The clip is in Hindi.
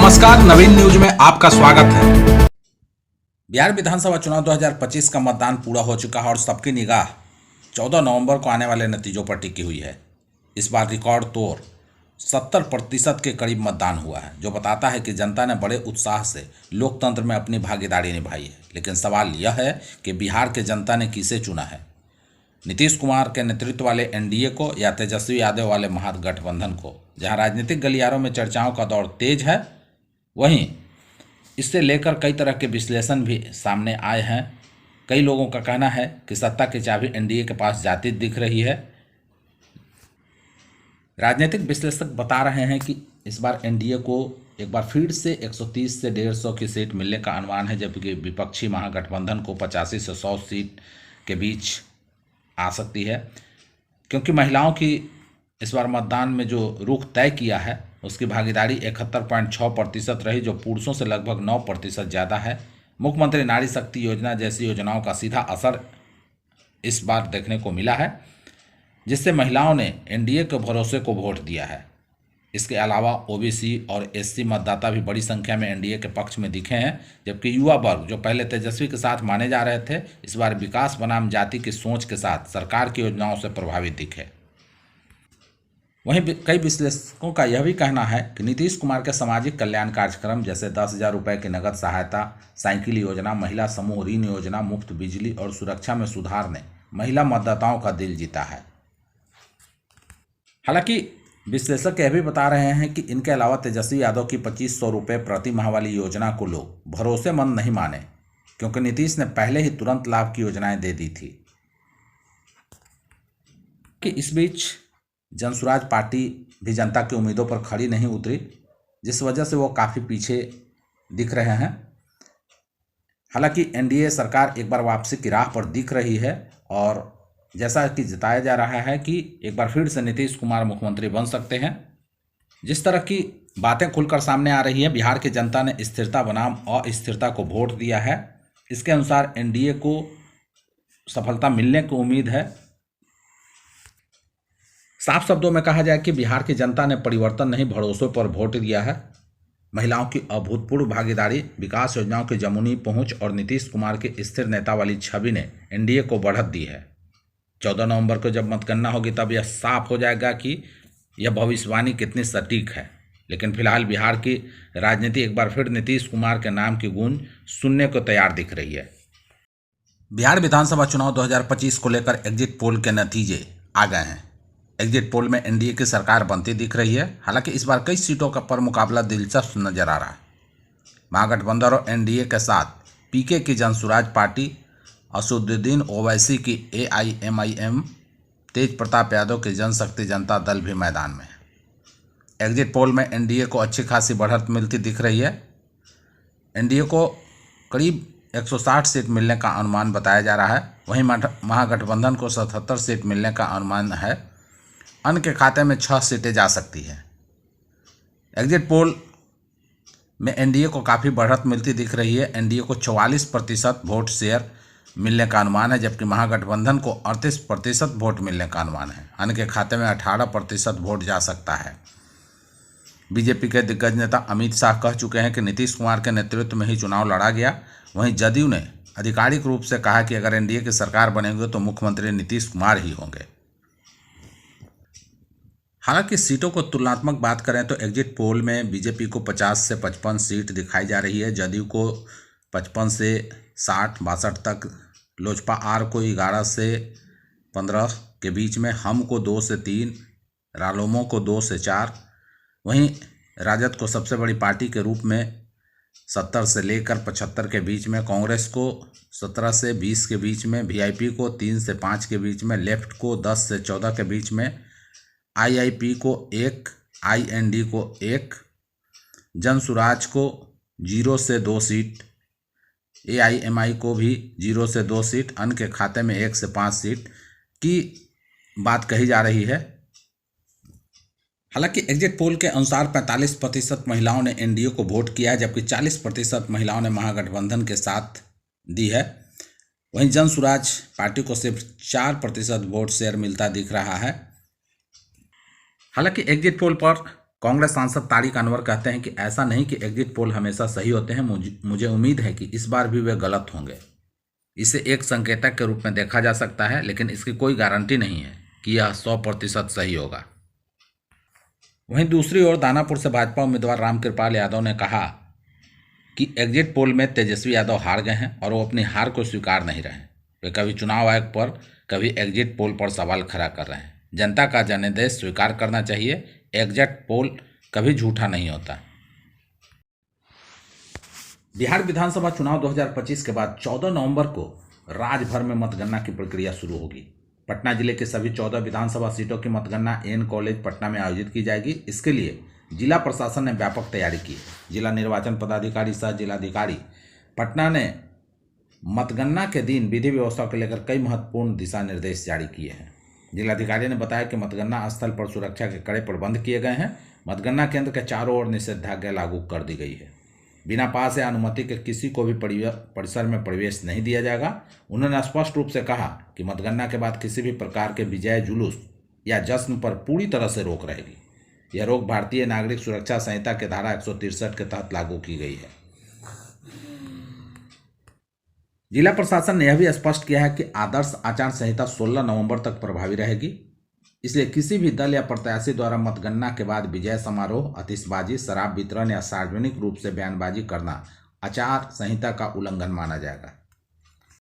नमस्कार, नवीन न्यूज में आपका स्वागत है। बिहार विधानसभा चुनाव 2025 का मतदान पूरा हो चुका है और सबकी निगाह 14 नवंबर को आने वाले नतीजों पर टिकी हुई है। इस बार रिकॉर्ड तोड़ 70% के करीब मतदान हुआ है, जो बताता है कि जनता ने बड़े उत्साह से लोकतंत्र में अपनी भागीदारी निभाई है। लेकिन सवाल यह है कि बिहार के जनता ने किसे चुना है, नीतीश कुमार के नेतृत्व वाले एनडीए को या तेजस्वी यादव वाले महागठबंधन को। जहां राजनीतिक गलियारों में चर्चाओं का दौर तेज है, वहीं इससे लेकर कई तरह के विश्लेषण भी सामने आए हैं। कई लोगों का कहना है कि सत्ता की चाबी एनडीए के पास जाती दिख रही है। राजनीतिक विश्लेषक बता रहे हैं कि इस बार एनडीए को एक बार फिर से 130 से 150 की सीट मिलने का अनुमान है, जबकि विपक्षी महागठबंधन को 85 से 100 सीट के बीच आ सकती है। क्योंकि महिलाओं की इस बार मतदान में जो रुख तय किया है, उसकी भागीदारी 71.6% रही, जो पुरुषों से लगभग 9% ज़्यादा है। मुख्यमंत्री नारी शक्ति योजना जैसी योजनाओं का सीधा असर इस बार देखने को मिला है, जिससे महिलाओं ने एनडीए के भरोसे को वोट दिया है। इसके अलावा ओबीसी और एससी मतदाता भी बड़ी संख्या में एनडीए के पक्ष में दिखे हैं, जबकि युवा वर्ग, जो पहले तेजस्वी के साथ माने जा रहे थे, इस बार विकास बनाम जाति की सोच के साथ सरकार की योजनाओं से प्रभावित दिखे। वहीं कई विश्लेषकों का यह भी कहना है कि नीतीश कुमार के सामाजिक कल्याण कार्यक्रम जैसे 10,000 रुपये की नगद सहायता, साइकिल योजना, महिला समूह ऋण योजना, मुफ्त बिजली और सुरक्षा में सुधार ने महिला मतदाताओं का दिल जीता है। हालांकि विश्लेषक यह भी बता रहे हैं कि इनके अलावा तेजस्वी यादव की 2500 रुपये प्रति माह वाली योजना को लोग भरोसेमंद नहीं माने, क्योंकि नीतीश ने पहले ही तुरंत लाभ की योजनाएं दे दी थी। कि इस बीच जनसुराज पार्टी भी जनता की उम्मीदों पर खड़ी नहीं उतरी, जिस वजह से वो काफ़ी पीछे दिख रहे हैं। हालांकि एनडीए सरकार एक बार वापसी की राह पर दिख रही है और जैसा कि जताया जा रहा है कि एक बार फिर से नीतीश कुमार मुख्यमंत्री बन सकते हैं। जिस तरह की बातें खुलकर सामने आ रही है, बिहार की जनता ने स्थिरता बनाम अस्थिरता को वोट दिया है। इसके अनुसार एनडीए को सफलता मिलने की उम्मीद है। साफ शब्दों में कहा जाए कि बिहार की जनता ने परिवर्तन नहीं, भरोसों पर वोट दिया है। महिलाओं की अभूतपूर्व भागीदारी, विकास योजनाओं की जमुनी पहुंच और नीतीश कुमार की स्थिर नेता वाली छवि ने एनडीए को बढ़त दी है। 14 नवंबर को जब मतगणना होगी, तब यह साफ हो जाएगा कि यह भविष्यवाणी कितनी सटीक है। लेकिन फिलहाल बिहार की राजनीति एक बार फिर नीतीश कुमार के नाम की गूंज सुनने को तैयार दिख रही है। बिहार विधानसभा चुनाव 2025 को लेकर एग्जिट पोल के नतीजे आ गए हैं। एग्जिट पोल में एनडीए की सरकार बनती दिख रही है। हालांकि इस बार कई सीटों का पर मुकाबला दिलचस्प नजर आ रहा है। महागठबंधन और एनडीए के साथ पीके की जनसुराज पार्टी, असदुद्दीन ओवैसी की एआईएमआईएम, तेज प्रताप यादव की जनशक्ति जनता दल भी मैदान में है। एग्जिट पोल में एनडीए को अच्छी खासी बढ़त मिलती दिख रही है। एनडीए को करीब 160 सीट मिलने का अनुमान बताया जा रहा है। वहीं महागठबंधन को 77 सीट मिलने का अनुमान है। अन्य के खाते में 6 सीटें जा सकती है। एग्जिट पोल में एनडीए को काफ़ी बढ़त मिलती दिख रही है। एनडीए को 44% वोट शेयर मिलने का अनुमान है, जबकि महागठबंधन को 38% वोट मिलने का अनुमान है। अन्य के खाते में 18% वोट जा सकता है। बीजेपी के दिग्गज नेता अमित शाह कह चुके हैं कि नीतीश कुमार के नेतृत्व में ही चुनाव लड़ा गया। वहीं जदयू ने आधिकारिक रूप से कहा कि अगर एनडीए की सरकार बनेगी तो मुख्यमंत्री नीतीश कुमार ही होंगे। हालांकि सीटों को तुलनात्मक बात करें तो एग्जिट पोल में बीजेपी को 50 से 55 सीट दिखाई जा रही है, जदयू को 55 से 60-62 तक, लोजपा आर को 11 से 15 के बीच में, हम को 2 से 3, रालोमो को 2 से 4, वहीं राजद को सबसे बड़ी पार्टी के रूप में 70 से लेकर 75 के बीच में, कांग्रेस को 17 से 20 के बीच में, वीआईपी को 3 से 5 के बीच में, लेफ्ट को 10 से 14 के बीच में, आईआईपी को 1, आईएनडी को 1, जनसुराज को 0 से 2 सीट, एआईएमआई को भी 0 से 2 सीट, अन्य के खाते में 1 से 5 सीट की बात कही जा रही है। हालांकि एग्जिट पोल के अनुसार 45% महिलाओं ने एनडीए को वोट किया है, जबकि 40% महिलाओं ने महागठबंधन के साथ दी है। वहीं जनसुराज पार्टी को सिर्फ 4% वोट शेयर मिलता दिख रहा है। हालांकि एग्जिट पोल पर कांग्रेस सांसद तारिक अनवर कहते हैं कि ऐसा नहीं कि एग्जिट पोल हमेशा सही होते हैं, मुझे उम्मीद है कि इस बार भी वे गलत होंगे। इसे एक संकेतक के रूप में देखा जा सकता है, लेकिन इसकी कोई गारंटी नहीं है कि यह 100% सही होगा। वहीं दूसरी ओर दानापुर से भाजपा उम्मीदवार रामकृपाल यादव ने कहा कि एग्जिट पोल में तेजस्वी यादव हार गए हैं और वो अपनी हार को स्वीकार नहीं रहे। वे कभी चुनाव आयोग पर, कभी एग्जिट पोल पर सवाल खड़ा कर रहे हैं। जनता का जनादेश स्वीकार करना चाहिए, एग्जिट पोल कभी झूठा नहीं होता। बिहार विधानसभा चुनाव 2025 के बाद 14 नवंबर को राज्य भर में मतगणना की प्रक्रिया शुरू होगी। पटना जिले के सभी 14 विधानसभा सीटों की मतगणना एन कॉलेज पटना में आयोजित की जाएगी। इसके लिए जिला प्रशासन ने व्यापक तैयारी की है। जिला निर्वाचन पदाधिकारी सह जिलाधिकारी पटना ने मतगणना के दिन विधि व्यवस्था को लेकर कई महत्वपूर्ण दिशा निर्देश जारी किए हैं। जिलाधिकारी ने बताया कि मतगणना स्थल पर सुरक्षा के कड़े प्रबंध किए गए हैं। मतगणना केंद्र के चारों ओर निषेधाज्ञा लागू कर दी गई है। बिना पास या अनुमति के किसी को भी परिसर में प्रवेश नहीं दिया जाएगा। उन्होंने स्पष्ट रूप से कहा कि मतगणना के बाद किसी भी प्रकार के विजय जुलूस या जश्न पर पूरी तरह से रोक रहेगी। यह रोक भारतीय नागरिक सुरक्षा संहिता के धारा 163 के तहत लागू की गई है। जिला प्रशासन ने यह भी स्पष्ट किया है कि आदर्श आचार संहिता 16 नवंबर तक प्रभावी रहेगी। इसलिए किसी भी दल या प्रत्याशी द्वारा मतगणना के बाद विजय समारोह, आतिशबाजी, शराब वितरण या सार्वजनिक रूप से बयानबाजी करना आचार संहिता का उल्लंघन माना जाएगा।